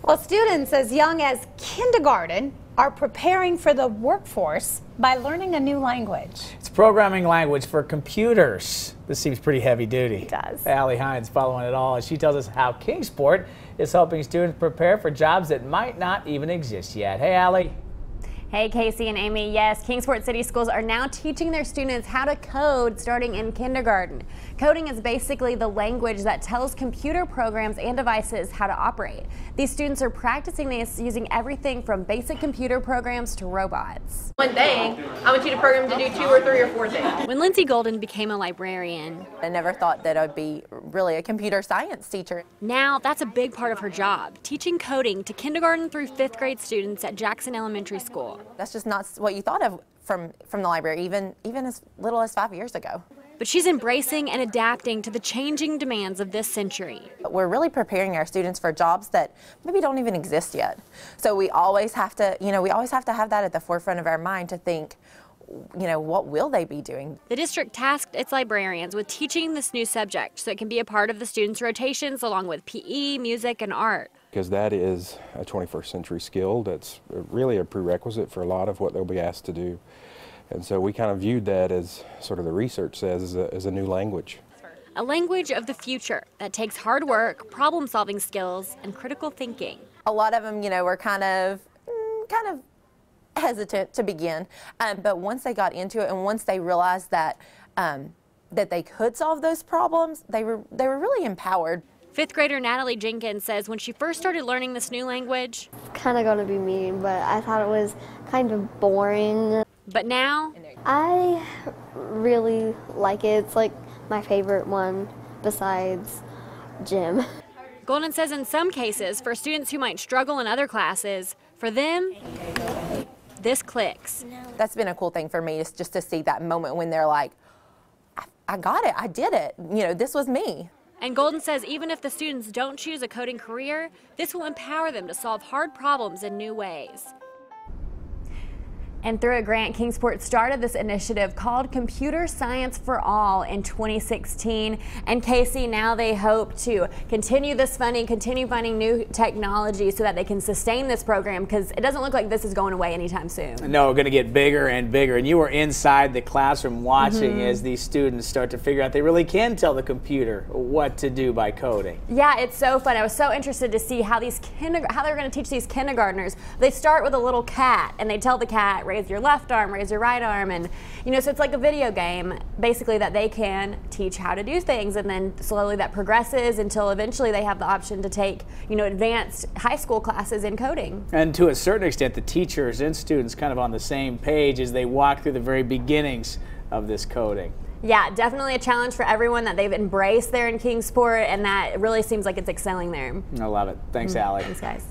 Well, students as young as kindergarten are preparing for the workforce by learning a new language. It's programming language for computers. This seems pretty heavy duty. It does. Allie Hines following it all, and she tells us how Kingsport is helping students prepare for jobs that might not even exist yet. Hey, Allie. Hey, Casey and Amy. Yes, Kingsport City Schools are now teaching their students how to code starting in kindergarten. Coding is basically the language that tells computer programs and devices how to operate. These students are practicing this using everything from basic computer programs to robots. One thing, I want you to program to do 2 or 3 or 4 things. When Lindsay Golden became a librarian, I never thought that I'd be really a computer science teacher. now that's a big part of her job, teaching coding to kindergarten through 5th grade students at Jackson Elementary School. That's just not what you thought of from the library, even as little as 5 years ago. But she's embracing and adapting to the changing demands of this century. We're really preparing our students for jobs that maybe don't even exist yet. So we always have to, have that at the forefront of our mind to think, what will they be doing? The district tasked its librarians with teaching this new subject so it can be a part of the students' rotations along with PE, music, and art. Because that is a 21st century skill that's really a prerequisite for a lot of what they'll be asked to do. And so we kind of viewed that as sort of the research says as a new language. A language of the future that takes hard work, problem-solving skills, and critical thinking. A lot of them, were kind of hesitant to begin, but once they got into it and once they realized that that they could solve those problems, they were really empowered. 5th grader Natalie Jenkins says when she first started learning this new language, Kind of going to be mean, but I thought it was kind of boring. but now I really like it. It's like my favorite one besides gym. Golden says in some cases, for students who might struggle in other classes, for them, this clicks. That's been a cool thing for me, is just to see that moment when they're like, I got it, I did it, this was me. And Golden says even if the students don't choose a coding career, this will empower them to solve hard problems in new ways. And through a grant, Kingsport started this initiative called Computer Science for All in 2016. And Casey, now they hope to continue this funding, continue finding new technology so that they can sustain this program, because it doesn't look like this is going away anytime soon. No, we're going to get bigger and bigger. And you were inside the classroom watching as these students start to figure out they really can tell the computer what to do by coding. Yeah, it's so fun. I was so interested to see how how they're going to teach these kindergartners. They start with a little cat and they tell the cat, raise your left arm, raise your right arm, and so it's like a video game basically that they can teach how to do things, and then slowly that progresses until eventually they have the option to take advanced high school classes in coding. And to a certain extent, the teachers and students kind of on the same page as they walk through the very beginnings of this coding. Yeah, definitely a challenge for everyone that they've embraced there in Kingsport, and that really seems like it's excelling there. I love it. Thanks, Allie. Thanks, guys.